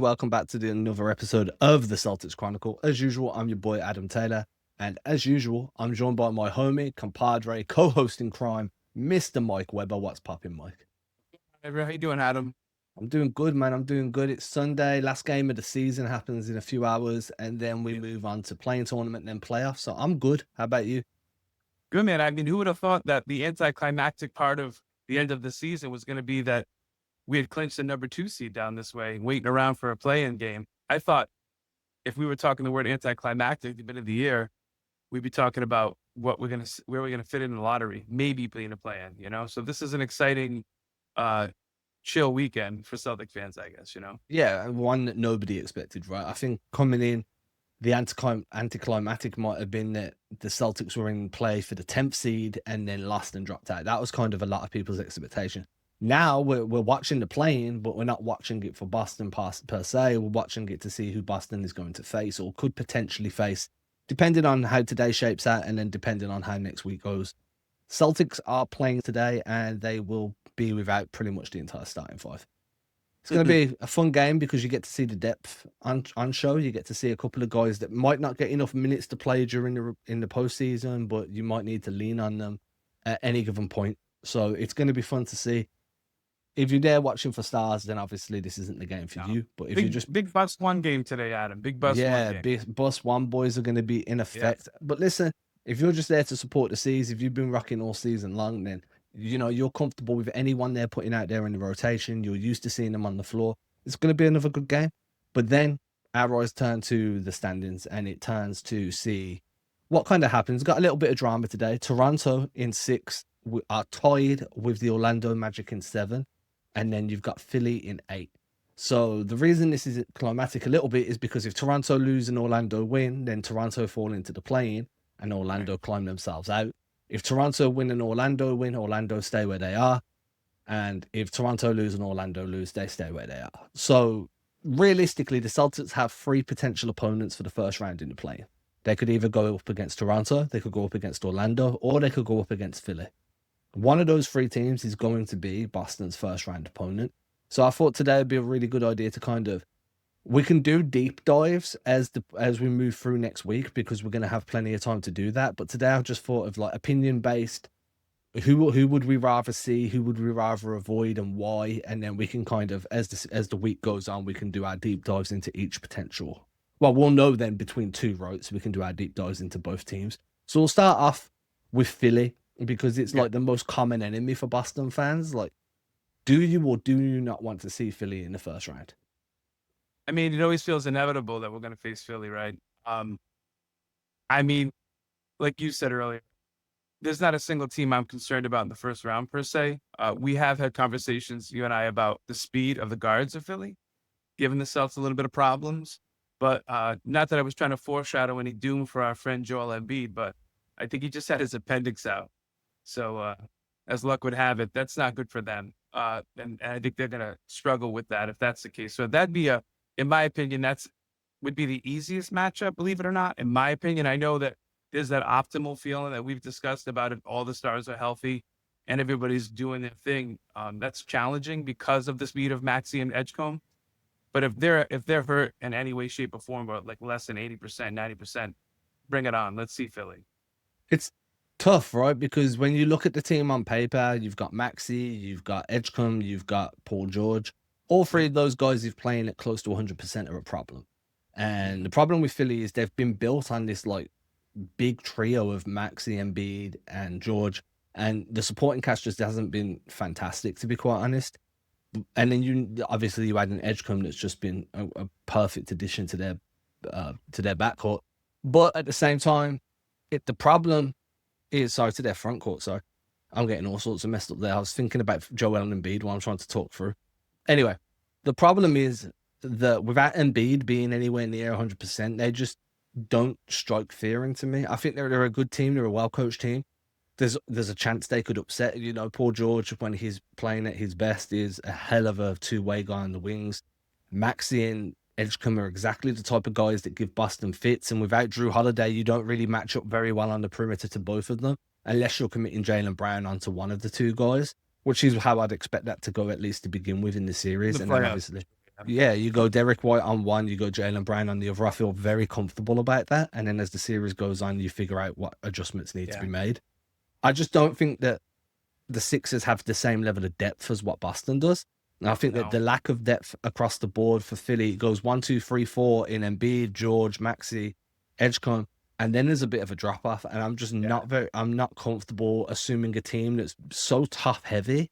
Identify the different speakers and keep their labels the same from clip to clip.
Speaker 1: Welcome back to another episode of the Celtics Chronicle. As usual, I'm your boy Adam Taylor, and as usual, I'm joined by my homie, compadre, co-host in crime, Mr. Mike Weber. What's poppin', Mike?
Speaker 2: Hey, how you doing, Adam?
Speaker 1: I'm doing good, man. I'm doing good. It's Sunday. Last game of the season happens in a few hours, and then we move on to playing tournament and then playoffs. So I'm good. How about you?
Speaker 2: Good, man. I mean, who would have thought that the anticlimactic part of the end of the season was going to be that we had clinched the number 2 seed down this way, waiting around for a play-in game? I thought if we were talking the word anticlimactic at the beginning of the year, we'd be talking about where we're gonna fit in the lottery, maybe playing a play-in. So this is an exciting, chill weekend for Celtic fans, I guess.
Speaker 1: Yeah, one that nobody expected, right? I think coming in, the anticlimactic might have been that the Celtics were in play for the 10th seed and then lost and dropped out. That was kind of a lot of people's expectation. Now we're watching the playing, but we're not watching it for Boston per se. We're watching it to see who Boston is going to face or could potentially face, depending on how today shapes out and then depending on how next week goes. Celtics are playing today and they will be without pretty much the entire starting five. It's going to be a fun game because you get to see the depth on show. You get to see a couple of guys that might not get enough minutes to play during the postseason, but you might need to lean on them at any given point. So it's going to be fun to see. If you're there watching for stars, then obviously this isn't the game for you. But if you're just
Speaker 2: big bus one game today, Adam. Big bus one game.
Speaker 1: big bus one boys are going to be in effect. Yeah. But listen, if you're just there to support the C's, if you've been rocking all season long, then you're comfortable with anyone they're putting out there in the rotation. You're used to seeing them on the floor. It's going to be another good game. But then our eyes turn to the standings and it turns to see what kind of happens. Got a little bit of drama today. Toronto in 6 are tied with the Orlando Magic in 7. And then you've got Philly in 8. So the reason this is climatic a little bit is because if Toronto lose and Orlando win, then Toronto fall into the play-in and Orlando climb themselves out. If Toronto win and Orlando win, Orlando stay where they are. And if Toronto lose and Orlando lose, they stay where they are. So realistically, the Celtics have 3 potential opponents for the first round in the play. They could either go up against Toronto, they could go up against Orlando, or they could go up against Philly. One of those 3 teams is going to be Boston's first round opponent. So I thought today would be a really good idea to we can do deep dives as we move through next week because we're going to have plenty of time to do that. But today I've just thought of like opinion based. Who would we rather see? Who would we rather avoid and why? And then we can kind of, as the week goes on, we can do our deep dives into each potential. Well, we'll know then between 2, right? So we can do our deep dives into both teams. So we'll start off with Philly because it's like the most common enemy for Boston fans. Like, do you or do you not want to see Philly in the first round?
Speaker 2: I mean, it always feels inevitable that we're going to face Philly, right? I mean, like you said earlier, there's not a single team I'm concerned about in the first round per se. We have had conversations, you and I, about the speed of the guards of Philly, giving the Celtics a little bit of problems. But not that I was trying to foreshadow any doom for our friend Joel Embiid, but I think he just had his appendix out. So as luck would have it, that's not good for them. And I think they're going to struggle with that if that's the case. So that'd be in my opinion, would be the easiest matchup, believe it or not. In my opinion, I know that there's that optimal feeling that we've discussed about if all the stars are healthy and everybody's doing their thing. That's challenging because of the speed of Maxey and Edgecombe. But if they're hurt in any way, shape, or form, or like less than 80%, 90%, bring it on. Let's see Philly.
Speaker 1: It's tough, right? Because when you look at the team on paper, you've got Maxey, you've got Edgecombe, you've got Paul George. All 3 of those guys is playing at close to 100% are a problem. And the problem with Philly is they've been built on this like big trio of Maxey, Embiid, and George. And the supporting cast just hasn't been fantastic, to be quite honest. And then you add an Edgecombe that's just been a perfect addition to their backcourt. But at the same time, the problem is to their front court. Sorry, I'm getting all sorts of messed up there. I was thinking about Joel Embiid while I'm trying to talk through. Anyway, the problem is that without Embiid being anywhere near 100%, they just don't strike fear into me. I think they're a good team. They're a well-coached team. There's a chance they could upset. Paul George, when he's playing at his best, is a hell of a 2-way guy on the wings. Maxey and Edgecombe are exactly the type of guys that give Boston fits. And without Drew Holiday, you don't really match up very well on the perimeter to both of them, unless you're committing Jaylen Brown onto one of the 2 guys, which is how I'd expect that to go at least to begin with in the series. And then obviously, Yeah, you go Derek White on one, you go Jaylen Brown on the other. I feel very comfortable about that. And then as the series goes on, you figure out what adjustments need to
Speaker 2: Yeah.
Speaker 1: be made. I just don't think that the Sixers have the same level of depth as what Boston does. And I think that
Speaker 2: No.
Speaker 1: the lack of depth across the board for Philly goes 1, 2, 3, 4 in Embiid, George, Maxey, Edgecombe, and then there's a bit of a drop off. And I'm just
Speaker 2: Yeah.
Speaker 1: I'm not comfortable assuming a team that's so top heavy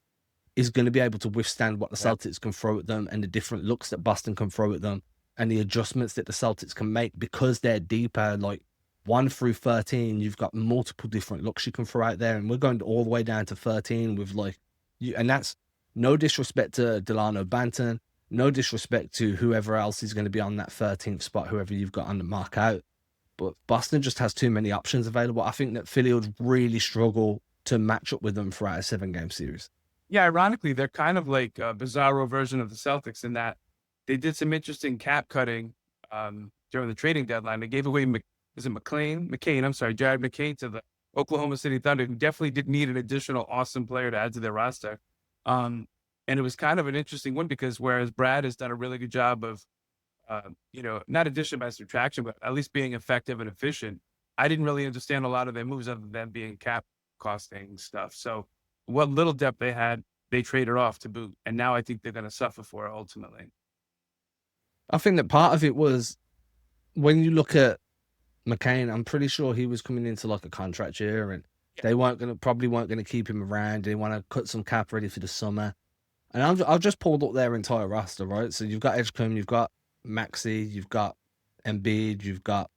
Speaker 1: is going to be able to withstand what the
Speaker 2: Yeah.
Speaker 1: Celtics can throw at them and the different looks that Boston can throw at them and the adjustments that the Celtics can make because they're deeper. Like 1 through 13, you've got multiple different looks you can throw out there, and we're going all the way down to 13 with like you, and that's no disrespect to Delano Banton, no disrespect to whoever else is going to be on that 13th spot, whoever you've got on the mark out. But Boston just has too many options available. I think that Philly would really struggle to match up with them throughout a 7-game series.
Speaker 2: Yeah, ironically, they're kind of like a bizarro version of the Celtics in that they did some interesting cap cutting during the trading deadline. They gave away, is it McCain, I'm sorry, Jared McCain to the Oklahoma City Thunder, who definitely did need an additional awesome player to add to their roster. And it was kind of an interesting one because whereas Brad has done a really good job of, not addition by subtraction, but at least being effective and efficient, I didn't really understand a lot of their moves other than being cap costing stuff. So what little depth they had, they traded off to boot. And now I think they're going to suffer for it ultimately.
Speaker 1: I think that part of it was when you look at McCain, I'm pretty sure he was coming into like a contract year and they probably weren't gonna keep him around. They want to cut some cap ready for the summer. And I've just pulled up their entire roster, right? So you've got Edgecombe, you've got Maxey, you've got Embiid, you've got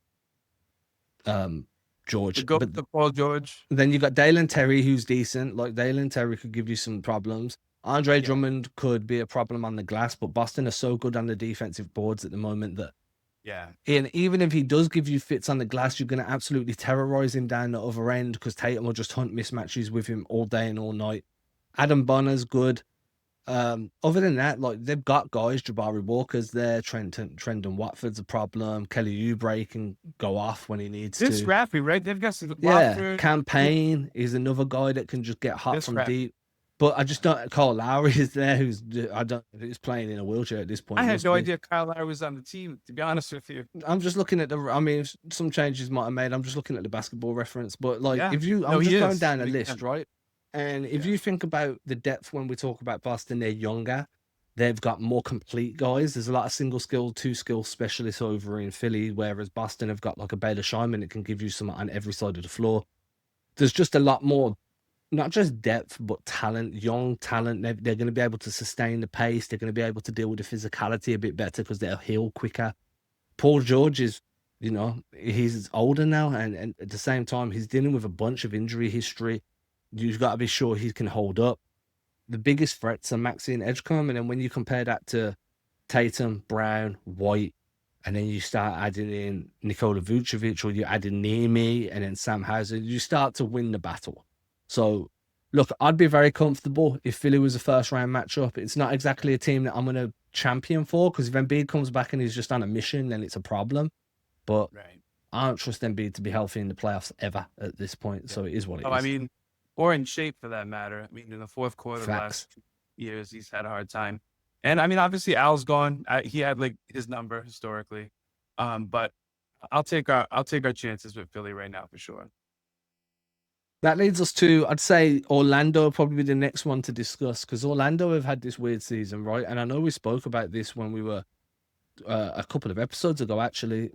Speaker 1: George.
Speaker 2: Go
Speaker 1: But
Speaker 2: to Paul George.
Speaker 1: then you've got Dalen Terry, who's decent. Like Dalen Terry could give you some problems. Andre Drummond could be a problem on the glass, but Boston are so good on the defensive boards at the moment that and even if he does give you fits on the glass, you're going to absolutely terrorize him down the other end because Tatum will just hunt mismatches with him all day and all night. Adam Bonner's good. Other than that, like they've got guys, Jabari Walker's there, Trendon Watford's a problem. Kelly Oubre can go off when he needs
Speaker 2: This
Speaker 1: to.
Speaker 2: scrappy, right? They've got some
Speaker 1: Yeah, Campaign is another guy that can just get hot from deep. But I just don't. Kyle Lowry is there, who's playing in a wheelchair at this point.
Speaker 2: I had no idea Kyle Lowry was on the team, to be honest with you.
Speaker 1: I'm just looking at I mean, some changes might have made. I'm just looking at the basketball reference. But like,
Speaker 2: Yeah.
Speaker 1: if you,
Speaker 2: No,
Speaker 1: I'm
Speaker 2: he
Speaker 1: just going
Speaker 2: is.
Speaker 1: down a
Speaker 2: Big
Speaker 1: list,
Speaker 2: fan.
Speaker 1: right? And if you think about the depth when we talk about Boston, they're younger. They've got more complete guys. There's a lot of single skill, two skill specialists over in Philly, whereas Boston have got like a Baylor Scheinman that can give you some on every side of the floor. There's just a lot more, not just depth, but talent, young talent. They're going to be able to sustain the pace. They're going to be able to deal with the physicality a bit better because they'll heal quicker. Paul George is, he's older now, and at the same time, he's dealing with a bunch of injury history. You've got to be sure he can hold up. The biggest threats are Maxey and Edgecombe, and then when you compare that to Tatum, Brown, White, and then you start adding in Nikola Vucevic, or you add in Nemi, and then Sam Hauser, you start to win the battle. So, look, I'd be very comfortable if Philly was a first-round matchup. It's not exactly a team that I'm going to champion for, because if Embiid comes back and he's just on a mission, then it's a problem. But I don't trust Embiid to be healthy in the playoffs ever at this point. So it is what it is.
Speaker 2: I mean, or in shape for that matter. I mean, in the fourth quarter of the last years, he's had a hard time. And I mean, obviously, Al's gone. He had like his number historically, but I'll take our chances with Philly right now for sure.
Speaker 1: That leads us to, I'd say, Orlando will probably be the next one to discuss, because Orlando have had this weird season, right? And I know we spoke about this when we were a couple of episodes ago, actually.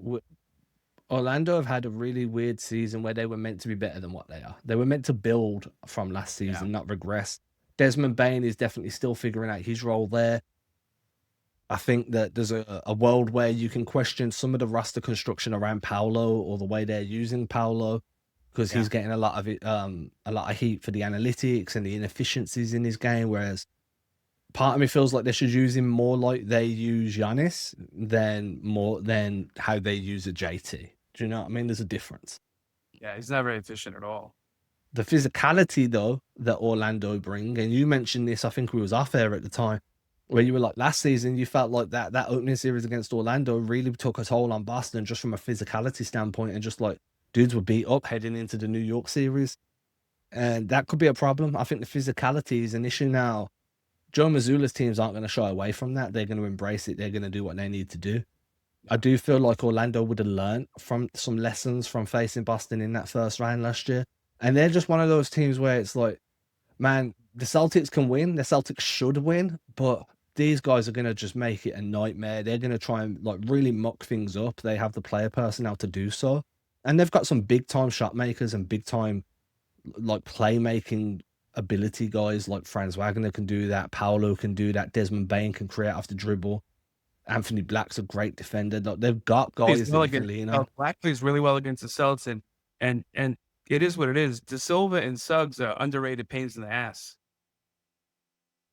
Speaker 1: Orlando have had a really weird season where they were meant to be better than what they are. They were meant to build from last season, not regress. Desmond Bane is definitely still figuring out his role there. I think that there's a world where you can question some of the roster construction around Paolo or the way they're using Paolo, because he's getting a lot of heat for the analytics and the inefficiencies in his game. Whereas part of me feels like they should use him more like they use Giannis than how they use a JT. Do you know what I mean? There's a difference.
Speaker 2: Yeah, he's not very efficient at all.
Speaker 1: The physicality, though, that Orlando bring, and you mentioned this, I think we was off air at the time, where you were like, last season, you felt like that opening series against Orlando really took a toll on Boston just from a physicality standpoint, and just like dudes were beat up heading into the New York series. And that could be a problem. I think the physicality is an issue now Joe Mazzulla's teams aren't going to shy away from that. They're going to embrace it. They're going to do what they need to do. I
Speaker 2: Yeah.
Speaker 1: do feel like Orlando would have learned from some lessons from facing Boston in that first round last year. And they're just one of those teams where it's like, man, the Celtics can win. The Celtics should win, but these guys are going to just make it a nightmare. They're going to try and like really muck things up. They have the player personnel to do so. And they've got some big time shot makers and big time like playmaking ability guys like Franz Wagner can do that. Paolo can do that. Desmond Bain can create off the dribble. Anthony Black's a great defender. Like, they've got
Speaker 2: Plays
Speaker 1: guys that
Speaker 2: well
Speaker 1: you can
Speaker 2: against
Speaker 1: lean on.
Speaker 2: Black plays really well against the Celtics, and it is what it is. De Silva and Suggs are underrated pains in the ass.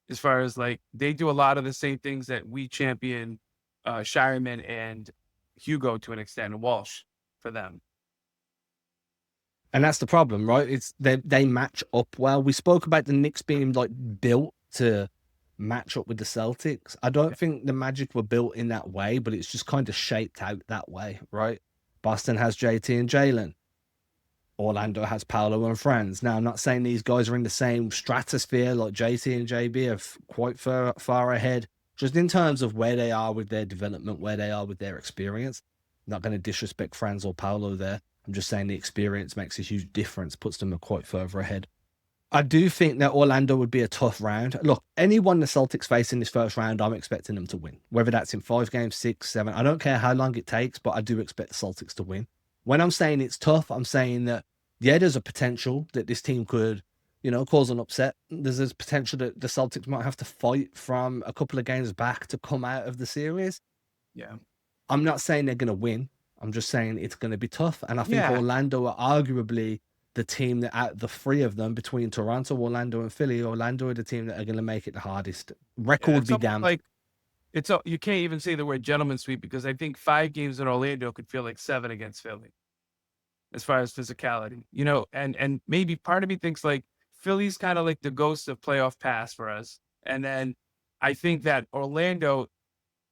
Speaker 2: As far as like they do a lot of the same things that we champion Shireman and Hugo to an extent, and Walsh for them.
Speaker 1: And that's the problem, right? It's they match up well. We spoke about the Knicks being like built to match up with the Celtics. I don't think the Magic were built in that way, but it's just kind of shaped out that way, right? Boston has JT and Jalen. Orlando has Paolo and Franz. Now, I'm not saying these guys are in the same stratosphere, like JT and JB are quite far ahead, just in terms of where they are with their development, where they are with their experience. Not going to disrespect Franz or Paolo there. I'm just saying the experience makes a huge difference, puts them quite further ahead. I do think that Orlando would be a tough round. Look, anyone the Celtics face in this first round, I'm expecting them to win. Whether that's in 5 games, 6, 7, I don't care how long it takes, but I do expect the Celtics to win. When I'm saying it's tough, I'm saying that, yeah, there's a potential that this team could, cause an upset. There's this potential that the Celtics might have to fight from a couple of games back to come out of the series.
Speaker 2: Yeah.
Speaker 1: I'm not saying they're going to win. I'm just saying it's going to be tough. And I think
Speaker 2: Yeah.
Speaker 1: Orlando are arguably the team that out the 3 of them between Toronto, Orlando, and Philly, Orlando are the team that are going to make it the hardest. Record
Speaker 2: It's
Speaker 1: be
Speaker 2: almost
Speaker 1: damned.
Speaker 2: like you can't even say the word gentleman sweep because I think 5 games in Orlando could feel like 7 against Philly. As far as physicality, and maybe part of me thinks like Philly's kind of like the ghost of playoff past for us. And then I think that Orlando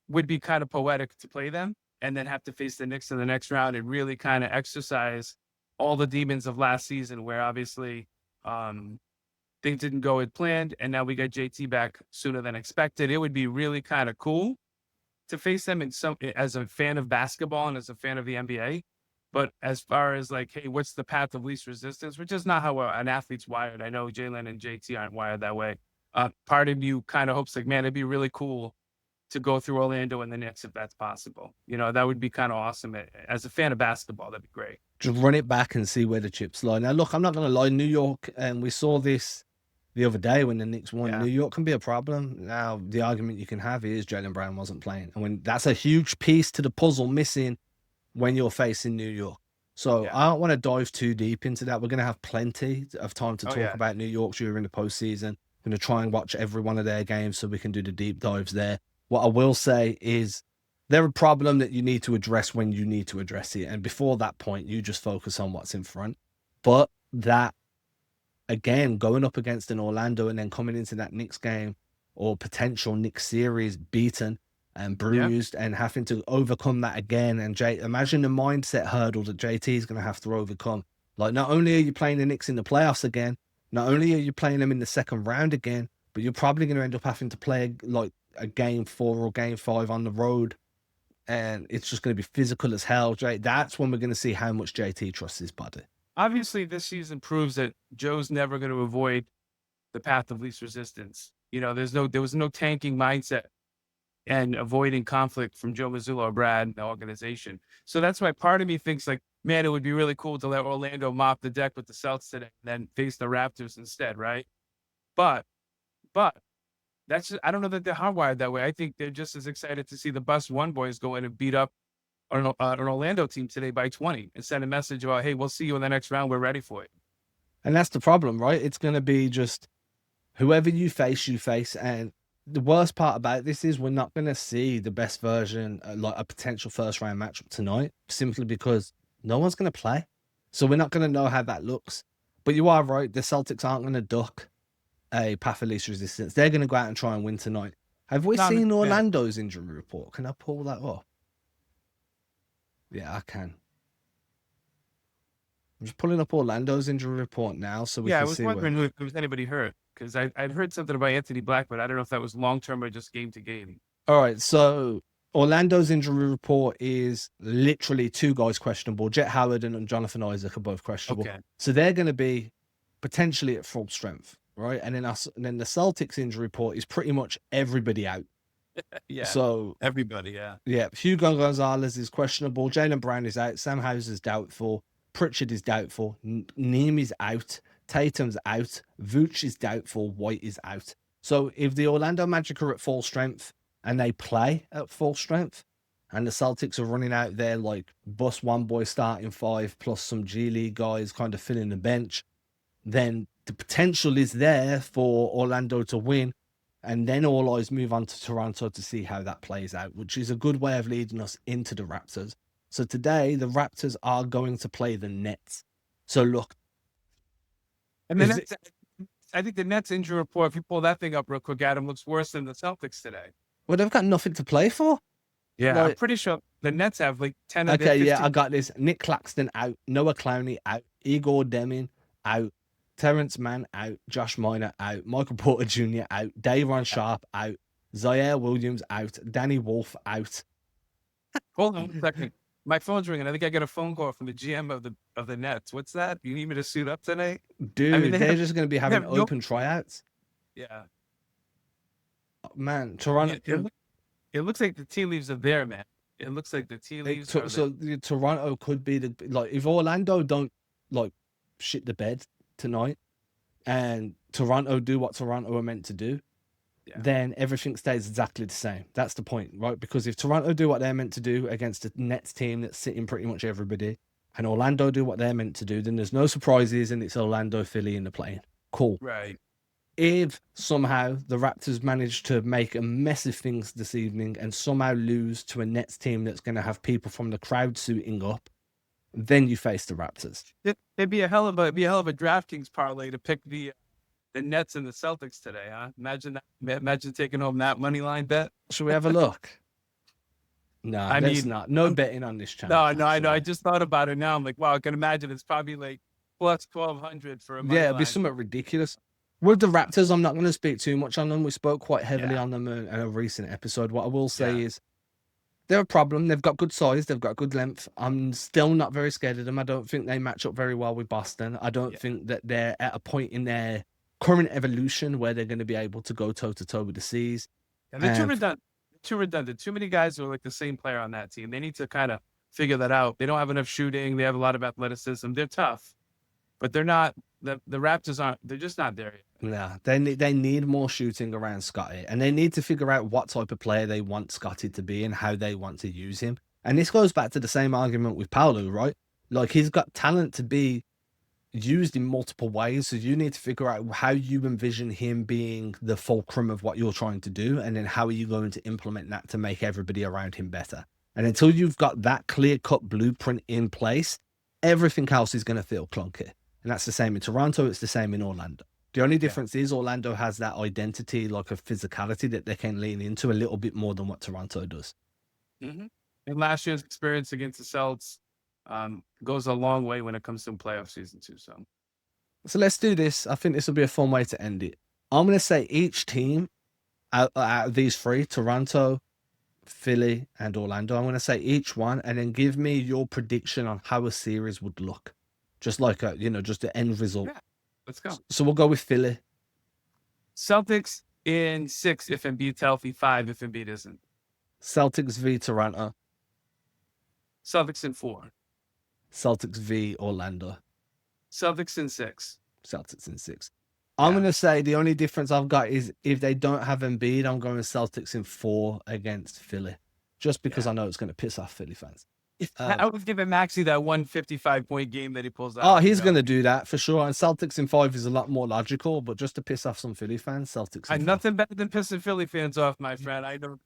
Speaker 2: would be kind of poetic to play them and then have to face the Knicks in the next round and really kind of exercise all the demons of last season where obviously things didn't go as planned. And now we got JT back sooner than expected. It would be really kind of cool to face them as a fan of basketball and as a fan of the NBA. But as far as like, hey, what's the path of least resistance, which is not how an athlete's wired. I know Jalen and JT aren't wired that way. Part of you kind of hopes like, man, it'd be really cool to go through Orlando and the Knicks if that's possible. That would be kind of awesome. As a fan of basketball, that'd be great.
Speaker 1: Just run it back and see where the chips lie. Now, look, I'm not going to lie. New York, and we saw this the other day when the Knicks won.
Speaker 2: Yeah.
Speaker 1: New York can be a problem. Now, the argument you can have is Jaylen Brown wasn't playing. And when that's a huge piece to the puzzle missing when you're facing New York. So I don't want to dive too deep into that. We're going to have plenty of time to talk about New York during the postseason. Going to try and watch every one of their games so we can do the deep dives there. What I will say is they're a problem that you need to address when you need to address it. And before that point, you just focus on what's in front. But that, again, going up against an Orlando and then coming into that Knicks game or potential Knicks series beaten and bruised and having to overcome that again. And imagine the mindset hurdle that JT is going to have to overcome. Like, not only are you playing the Knicks in the playoffs again, not only are you playing them in the second round again, but you're probably going to end up having to play like a game 4 or game 5 on the road. And it's just going to be physical as hell. That's when we're going to see how much JT trusts his body.
Speaker 2: Obviously, this season proves that Joe's never going to avoid the path of least resistance. There was no tanking mindset and avoiding conflict from Joe Mazzulla or Brad and the organization. So that's why part of me thinks like, man, it would be really cool to let Orlando mop the deck with the Celtics today and then face the Raptors instead, right? But that's just, I don't know that they're hardwired that way. I think they're just as excited to see the Bus One boys go in and beat up an Orlando team today by 20 and send a message about, hey, we'll see you in the next round. We're ready for it.
Speaker 1: And that's the problem, right? It's going to be just whoever you face. And the worst part about this is we're not going to see the best version, like a potential first round matchup tonight, simply because no one's going to play. So we're not going to know how that looks. But you are right. The Celtics aren't going to duck a path of least resistance. They're going to go out and try and win tonight. Have we seen Orlando's injury report? Can I pull that up? Yeah, I can. I'm just pulling up Orlando's injury report now so we can see.
Speaker 2: I was wondering if there was anybody hurt. Because I'd heard something about Anthony Black, but I don't know if that was long term or just game to game.
Speaker 1: All right, so Orlando's injury report is literally two guys questionable. Jet Howard and Jonathan Isaac are both questionable.
Speaker 2: Okay.
Speaker 1: So they're going to be potentially at full strength, right? And then the Celtics injury report is pretty much everybody out.
Speaker 2: Yeah.
Speaker 1: So
Speaker 2: everybody, yeah.
Speaker 1: Yeah, Hugo Gonzalez is questionable. Jaylen Brown is out. Sam Hauser's doubtful. Pritchard is doubtful. Neem is out. Tatum's out. Vooch is doubtful. White is out. So if the Orlando Magic are at full strength and they play at full strength, and the Celtics are running out there like bus one boy starting five plus some G League guys kind of filling the bench, then the potential is there for Orlando to win. And then all eyes move on to Toronto to see how that plays out, which is a good way of leading us into the Raptors. So today, the Raptors are going to play the Nets. So look.
Speaker 2: And the Nets, I think the Nets injury report, if you pull that thing up real quick, Adam, looks worse than the Celtics today.
Speaker 1: Well, they've got nothing to play for.
Speaker 2: Yeah, I'm pretty sure the Nets have like 10 of
Speaker 1: Okay, yeah, I got this. Nick Claxton out. Noah Clowney out. Igor Deming out. Terrence Mann out, Josh Miner out, Michael Porter Jr. out, Day'Ron Sharp out, Zaire Williams out, Danny Wolf out.
Speaker 2: Hold on a second. My phone's ringing. I think I got a phone call from the GM of the Nets. What's that? You need me to suit up today?
Speaker 1: Dude, I mean, they're just going to be having open tryouts.
Speaker 2: Yeah.
Speaker 1: Man, Toronto.
Speaker 2: It looks like the tea leaves are there, man. It looks like the tea leaves are
Speaker 1: so Toronto could be the, like, if Orlando don't, like, shit the bed tonight and Toronto do what Toronto are meant to do, then everything stays exactly the same. That's the point, right? Because if Toronto do what they're meant to do against a Nets team that's sitting pretty much everybody, and Orlando do what they're meant to do, then there's no surprises and it's Orlando, Philly in the play-in. Cool.
Speaker 2: Right.
Speaker 1: If somehow the Raptors manage to make a mess of things this evening and somehow lose to a Nets team that's going to have people from the crowd suiting up, then you face the Raptors.
Speaker 2: It'd be a hell of a DraftKings parlay to pick the Nets and the Celtics today, huh? Imagine that. Imagine taking home that money line bet.
Speaker 1: Should we have a look? No, I mean, not. No betting on this channel.
Speaker 2: No, I know. I just thought about it now. I'm like, wow, I can imagine it's probably like plus 1,200 for a money
Speaker 1: it'd be something ridiculous. With the Raptors, I'm not going to speak too much on them. We spoke quite heavily on them in a recent episode. What I will say is, they're a problem. They've got good size. They've got good length. I'm still not very scared of them. I don't think they match up very well with Boston. I don't think that they're at a point in their current evolution where they're going to be able to go toe-to-toe with the C's.
Speaker 2: Yeah, they're too redundant. Too many guys who are like the same player on that team. They need to kind of figure that out. They don't have enough shooting. They have a lot of athleticism. They're tough, but they're not. The Raptors aren't. They're just not there yet.
Speaker 1: Yeah, they need more shooting around Scotty, and they need to figure out what type of player they want Scotty to be and how they want to use him. And this goes back to the same argument with Paolo, right? Like, he's got talent to be used in multiple ways, so you need to figure out how you envision him being the fulcrum of what you're trying to do, and then how are you going to implement that to make everybody around him better. And until you've got that clear-cut blueprint in place, everything else is going to feel clunky. And that's the same in Toronto. It's the same in Orlando. The only difference is Orlando has that identity, like a physicality that they can lean into a little bit more than what Toronto does.
Speaker 2: Mm-hmm. And last year's experience against the Celtics goes a long way when it comes to playoff season too. So
Speaker 1: let's do this. I think this will be a fun way to end it. I'm going to say each team out of these three, Toronto, Philly, and Orlando, I'm going to say each one, and then give me your prediction on how a series would look. Just like just the end result.
Speaker 2: Yeah, let's go.
Speaker 1: So we'll go with Philly.
Speaker 2: Celtics in 6 if Embiid's healthy, 5 if Embiid isn't.
Speaker 1: Celtics v Toronto.
Speaker 2: Celtics in 4.
Speaker 1: Celtics v Orlando.
Speaker 2: Celtics in 6.
Speaker 1: Celtics in 6. I'm going to say the only difference I've got is if they don't have Embiid, I'm going Celtics in 4 against Philly. Just because I know it's going to piss off Philly fans.
Speaker 2: I would give Maxey that 155-point game that he pulls out.
Speaker 1: Oh, he's going to do that for sure. And Celtics in 5 is a lot more logical, but just to piss off some Philly fans, Celtics in 5.
Speaker 2: Nothing better than pissing Philly fans off, my friend. I don't.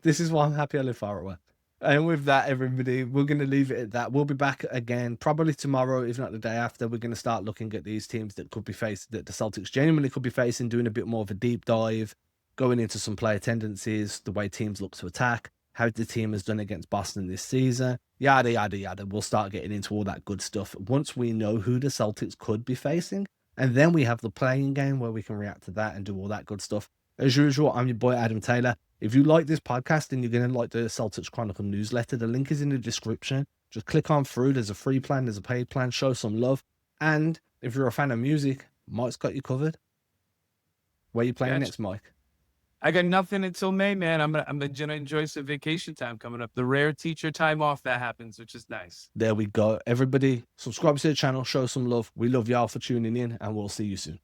Speaker 1: This is why I'm happy I live far away. And with that, everybody, we're going to leave it at that. We'll be back again probably tomorrow, if not the day after. We're going to start looking at these teams that could be faced, that the Celtics genuinely could be facing, doing a bit more of a deep dive, going into some player tendencies, the way teams look to attack, how the team has done against Boston this season, yada, yada, yada. We'll start getting into all that good stuff once we know who the Celtics could be facing. And then we have the playing game where we can react to that and do all that good stuff. As usual, I'm your boy, Adam Taylor. If you like this podcast and you're going to like the Celtics Chronicle newsletter, the link is in the description. Just click on through. There's a free plan, there's a paid plan. Show some love. And if you're a fan of music, Mike's got you covered. Where are you playing next, Mike?
Speaker 2: I got nothing until May, man. I'm gonna enjoy some vacation time coming up. The rare teacher time off that happens, which is nice.
Speaker 1: There we go. Everybody, subscribe to the channel, show some love. We love y'all for tuning in, and we'll see you soon.